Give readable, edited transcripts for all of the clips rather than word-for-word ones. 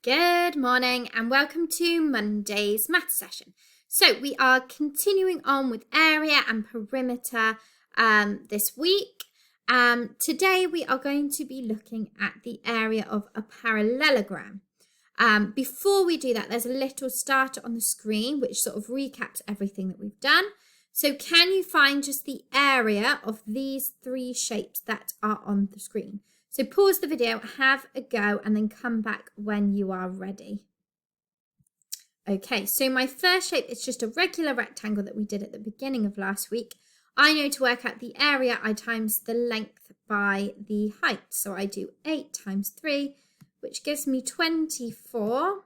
Good morning and welcome to Monday's math session. So we are continuing on with area and perimeter this week. Today we are going to be looking at the area of a parallelogram. Before we do that, there's a little starter on the screen which sort of recaps everything that we've done. So can you find just the area of these three shapes that are on the screen? So pause the video, have a go, and then come back when you are ready. Okay, so my first shape is just a regular rectangle that we did at the beginning of last week. I know to work out the area, I times the length by the height. So I do 8 times 3, which gives me 24.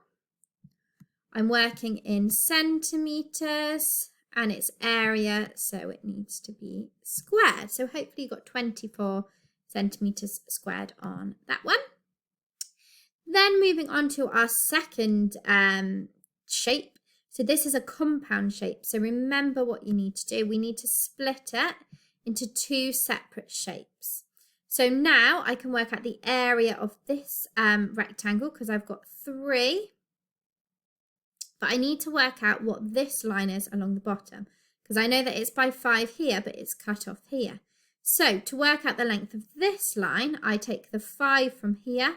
I'm working in centimetres, and it's area, so it needs to be squared. So hopefully you got 24 centimetres squared on that one. Then moving on to our second shape. So this is a compound shape. So remember what you need to do. We need to split it into two separate shapes. So now I can work out the area of this rectangle because I've got 3. But I need to work out what this line is along the bottom because I know that it's by 5 here, but it's cut off here. So to work out the length of this line, I take the 5 from here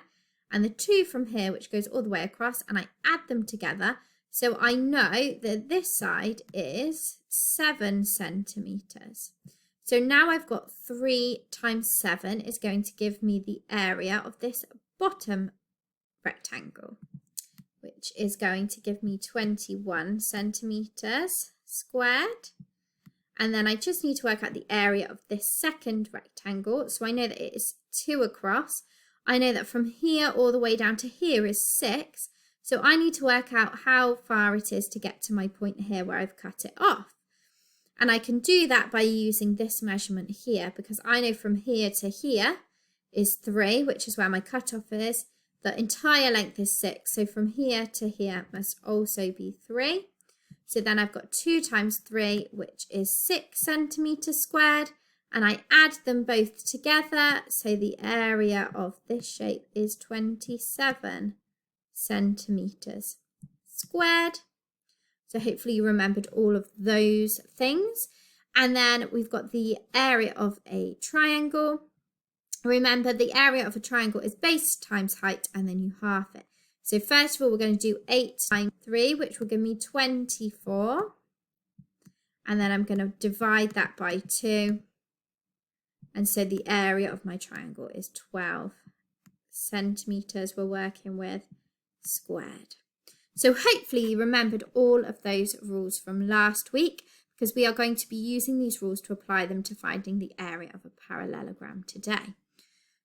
and the 2 from here, which goes all the way across, and I add them together. So I know that this side is 7 centimetres. So now I've got 3 times 7 is going to give me the area of this bottom rectangle, which is going to give me 21 centimetres squared. And then I just need to work out the area of this second rectangle. So I know that it is 2 across. I know that from here all the way down to here is 6. So I need to work out how far it is to get to my point here where I've cut it off. And I can do that by using this measurement here, because I know from here to here is 3, which is where my cutoff is. The entire length is 6. So from here to here must also be 3. So then I've got 2 times 3, which is 6 centimetres squared, and I add them both together. So the area of this shape is 27 centimetres squared. So hopefully you remembered all of those things. And then we've got the area of a triangle. Remember, the area of a triangle is base times height, and then you half it. So first of all, we're going to do 8 times 3, which will give me 24. And then I'm going to divide that by 2. And so the area of my triangle is 12 centimetres we're working with squared. So hopefully you remembered all of those rules from last week, because we are going to be using these rules to apply them to finding the area of a parallelogram today.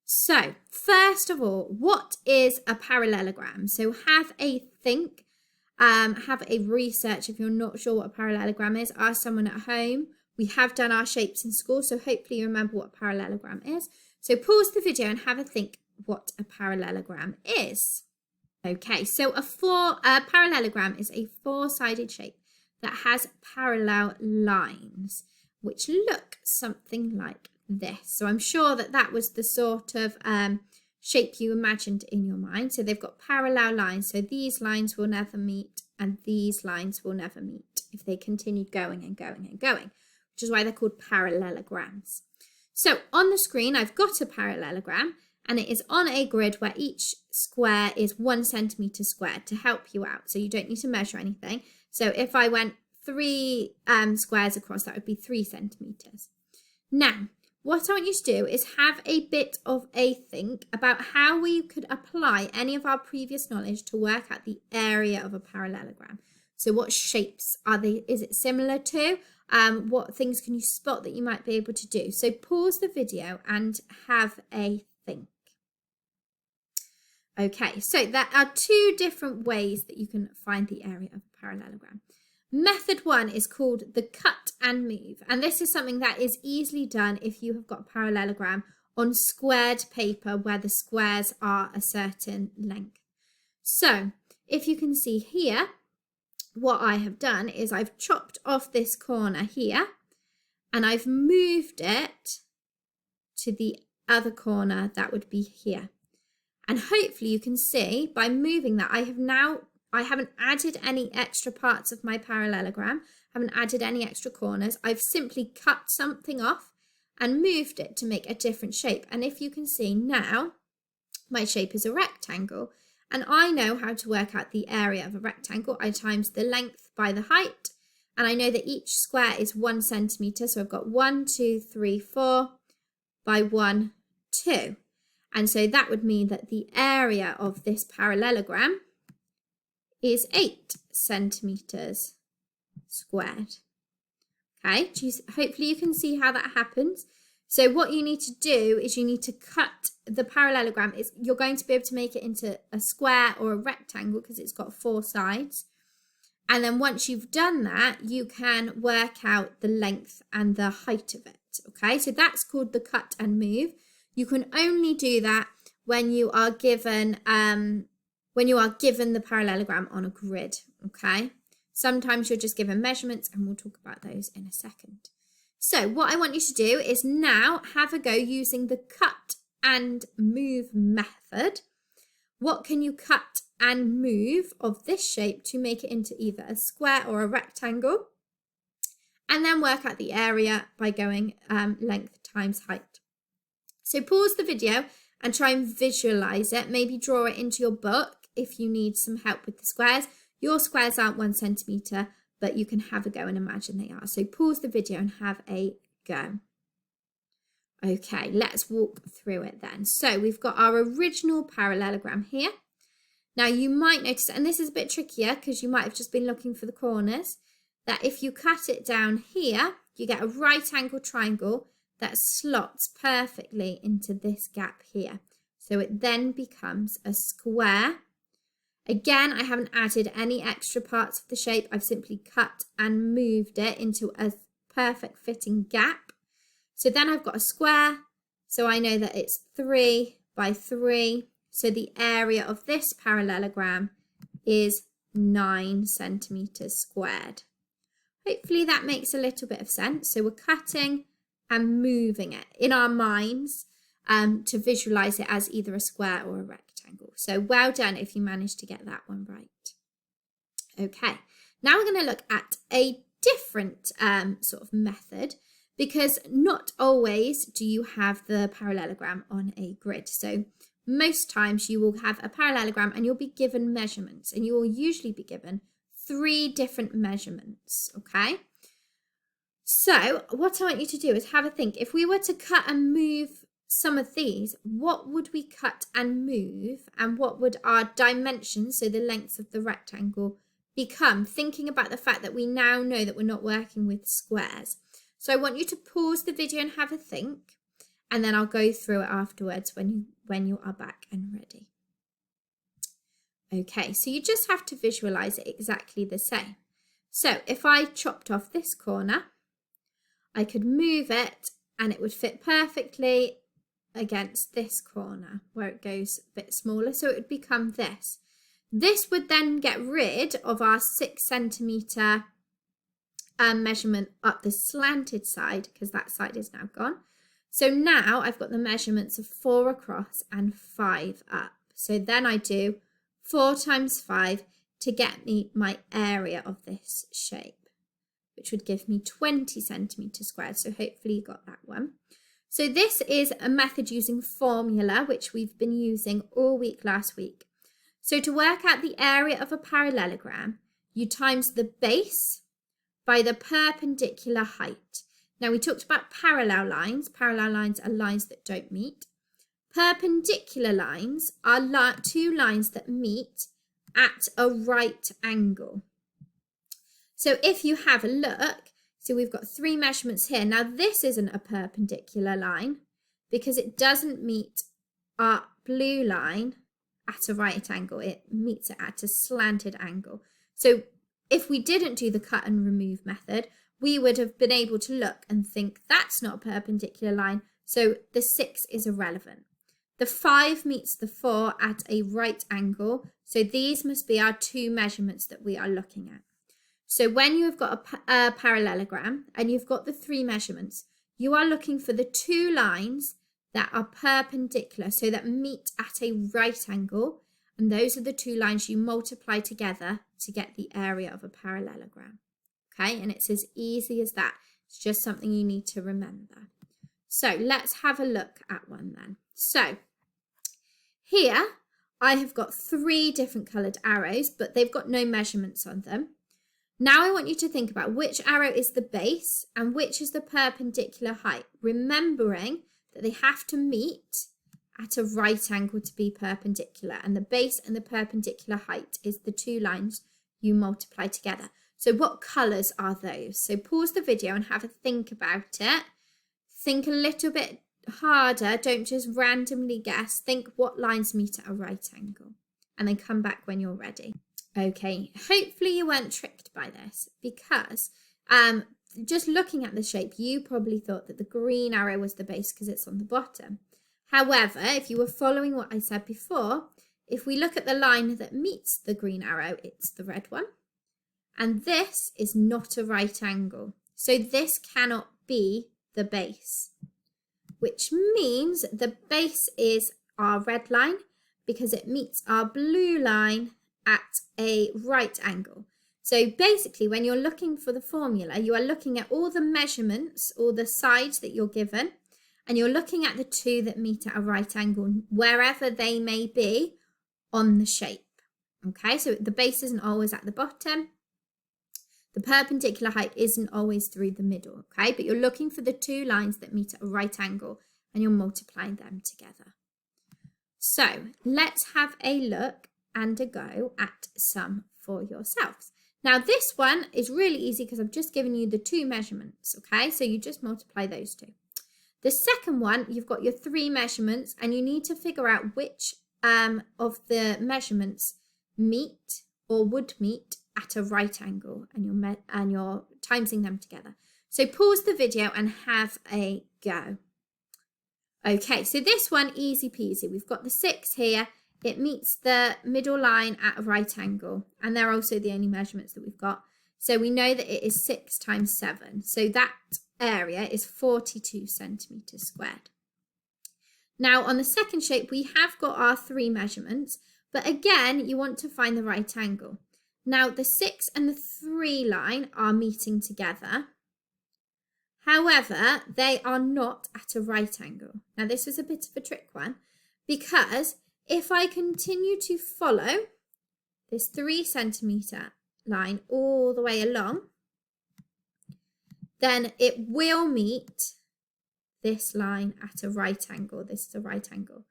So first of all, what is a parallelogram? So have a think, have a research. If you're not sure what a parallelogram is, ask someone at home. We have done our shapes in school, so hopefully you remember what a parallelogram is. So pause the video and have a think what a parallelogram is. Okay, so a parallelogram is a 4-sided shape that has parallel lines, which look something like this. So I'm sure that that was the sort of shape you imagined in your mind. So they've got parallel lines. So these lines will never meet and these lines will never meet if they continue going and going and going, which is why they're called parallelograms. So on the screen, I've got a parallelogram, and it is on a grid where each square is 1 centimetre squared to help you out. So you don't need to measure anything. So if I went 3 squares across, that would be 3 centimetres. Now, what I want you to do is have a bit of a think about how we could apply any of our previous knowledge to work out the area of a parallelogram. So what shapes are they? Is it similar to? What things can you spot that you might be able to do? So pause the video and have a think. Okay, so there are 2 different ways that you can find the area of a parallelogram. Method 1 is called the cut and move, and this is something that is easily done if you have got a parallelogram on squared paper where the squares are a certain length. So if you can see here, what I have done is I've chopped off this corner here and I've moved it to the other corner that would be here. And hopefully you can see by moving that I haven't added any extra parts of my parallelogram, haven't added any extra corners. I've simply cut something off and moved it to make a different shape. And if you can see now, my shape is a rectangle. And I know how to work out the area of a rectangle. I times the length by the height. And I know that each square is 1 centimetre. So I've got 1, 2, 3, 4 by 1, 2. And so that would mean that the area of this parallelogram is 8 centimetres squared. Okay, hopefully you can see how that happens. So what you need to do is you need to cut the parallelogram. You're going to be able to make it into a square or a rectangle because it's got 4 sides. And then once you've done that, you can work out the length and the height of it. Okay, so that's called the cut and move. You can only do that when you are given the parallelogram on a grid. Okay, sometimes you're just given measurements, and we'll talk about those in a second. So what I want you to do is now have a go using the cut and move method. What can you cut and move of this shape to make it into either a square or a rectangle? And then work out the area by going length times height. So pause the video and try and visualize it. Maybe draw it into your book if you need some help with the squares. Your squares aren't 1 centimetre, but you can have a go and imagine they are. So pause the video and have a go. Okay, let's walk through it then. So we've got our original parallelogram here. Now you might notice, and this is a bit trickier because you might have just been looking for the corners, that if you cut it down here, you get a right angle triangle that slots perfectly into this gap here. So it then becomes a square. Again, I haven't added any extra parts of the shape. I've simply cut and moved it into a perfect fitting gap. So then I've got a square. So I know that it's 3 by 3. So the area of this parallelogram is 9 centimetres squared. Hopefully that makes a little bit of sense. So we're cutting and moving it in our minds to visualise it as either a square or a rectangle. So well done if you managed to get that one right. Okay, now we're going to look at a different sort of method, because not always do you have the parallelogram on a grid. So most times you will have a parallelogram and you'll be given measurements, and you will usually be given 3 different measurements, okay? So what I want you to do is have a think. If we were to cut and move some of these, what would we cut and move, and what would our dimensions, so the lengths of the rectangle, become? Thinking about the fact that we now know that we're not working with squares. So I want you to pause the video and have a think, and then I'll go through it afterwards when you are back and ready. Okay, so you just have to visualize it exactly the same. So if I chopped off this corner, I could move it and it would fit perfectly against this corner where it goes a bit smaller. So it would become this. This would then get rid of our 6 centimetre measurement up the slanted side, because that side is now gone. So now I've got the measurements of 4 across and 5 up. So then I do 4 times 5 to get me my area of this shape, which would give me 20 centimetres squared. So hopefully you got that one. So this is a method using formula, which we've been using all week last week. So to work out the area of a parallelogram, you times the base by the perpendicular height. Now we talked about parallel lines. Parallel lines are lines that don't meet. Perpendicular lines are 2 lines that meet at a right angle. So if you have a look, so we've got 3 measurements here. Now this isn't a perpendicular line because it doesn't meet our blue line at a right angle. It meets it at a slanted angle. So if we didn't do the cut and remove method, we would have been able to look and think that's not a perpendicular line, so the 6 is irrelevant. The 5 meets the 4 at a right angle, so these must be our 2 measurements that we are looking at. So when you have got a parallelogram and you've got the 3 measurements, you are looking for the 2 lines that are perpendicular, so that meet at a right angle. And those are the two lines you multiply together to get the area of a parallelogram. Okay, and it's as easy as that. It's just something you need to remember. So let's have a look at one then. So here I have got 3 different coloured arrows, but they've got no measurements on them. Now I want you to think about which arrow is the base and which is the perpendicular height, remembering that they have to meet at a right angle to be perpendicular, and the base and the perpendicular height is the 2 lines you multiply together. So what colours are those? So pause the video and have a think about it. Think a little bit harder, don't just randomly guess. Think what lines meet at a right angle, and then come back when you're ready. Okay, hopefully you weren't tricked by this, because just looking at the shape, you probably thought that the green arrow was the base because it's on the bottom. However, if you were following what I said before, if we look at the line that meets the green arrow, it's the red one. And this is not a right angle. So this cannot be the base, which means the base is our red line because it meets our blue line at a right angle. So basically, when you're looking for the formula, you are looking at all the measurements, all the sides that you're given, and you're looking at the 2 that meet at a right angle, wherever they may be on the shape. Okay, so the base isn't always at the bottom. The perpendicular height isn't always through the middle, okay? But you're looking for the 2 lines that meet at a right angle, and you're multiplying them together. So let's have a look and a go at some for yourselves. Now this one is really easy because I've just given you the 2 measurements, okay? So you just multiply those 2. The second one, you've got your 3 measurements, and you need to figure out which of the measurements meet or would meet at a right angle, and you're timesing them together. So pause the video and have a go. Okay, so this one, easy peasy. We've got the 6 here. It meets the middle line at a right angle, and they're also the only measurements that we've got. So we know that it is 6 times 7. So that area is 42 centimetres squared. Now on the second shape, we have got our 3 measurements, but again, you want to find the right angle. Now the 6 and the 3 line are meeting together. However, they are not at a right angle. Now this is a bit of a trick one, because if I continue to follow this 3 centimetre line all the way along, then it will meet this line at a right angle. This is a right angle.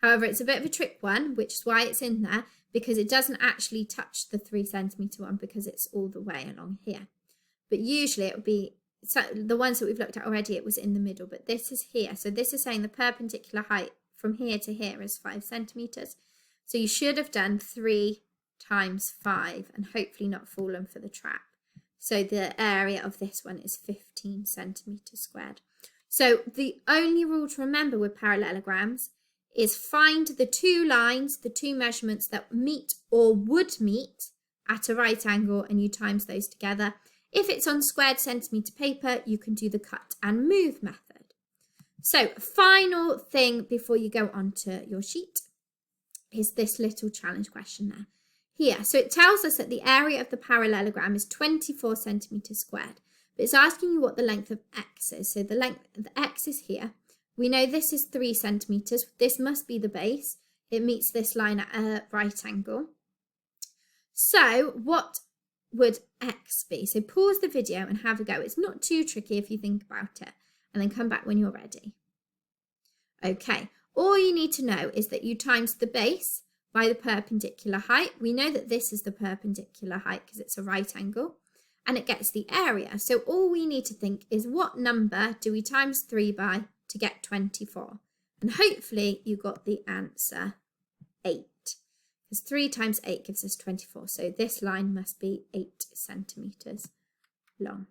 However, it's a bit of a trick one, which is why it's in there, because it doesn't actually touch the 3 centimetre one because it's all the way along here. But usually it would be, so the ones that we've looked at already, it was in the middle, but this is here. So this is saying the perpendicular height from here to here is 5 centimetres. So you should have done 3 times 5 and hopefully not fallen for the trap. So the area of this one is 15 centimetres squared. So the only rule to remember with parallelograms is find the 2 lines, the 2 measurements that meet or would meet at a right angle, and you times those together. If it's on squared centimetre paper, you can do the cut and move method. So final thing before you go onto your sheet is this little challenge question there. Here, so it tells us that the area of the parallelogram is 24 centimetres squared, but it's asking you what the length of x is. So the x is here. We know this is 3 centimetres. This must be the base. It meets this line at a right angle. So what would x be? So pause the video and have a go. It's not too tricky if you think about it, and then come back when you're ready. Okay, all you need to know is that you times the base by the perpendicular height. We know that this is the perpendicular height because it's a right angle, and it gets the area. So all we need to think is, what number do we times 3 by to get 24? And hopefully you got the answer 8, because 3 times 8 gives us 24. So this line must be 8 centimetres long.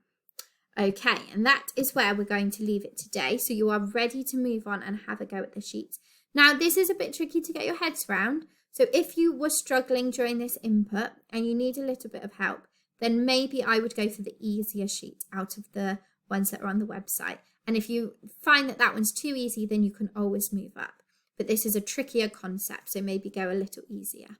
Okay, and that is where we're going to leave it today. So you are ready to move on and have a go at the sheets. Now, this is a bit tricky to get your heads around. So if you were struggling during this input and you need a little bit of help, then maybe I would go for the easier sheet out of the ones that are on the website. And if you find that one's too easy, then you can always move up. But this is a trickier concept, so maybe go a little easier.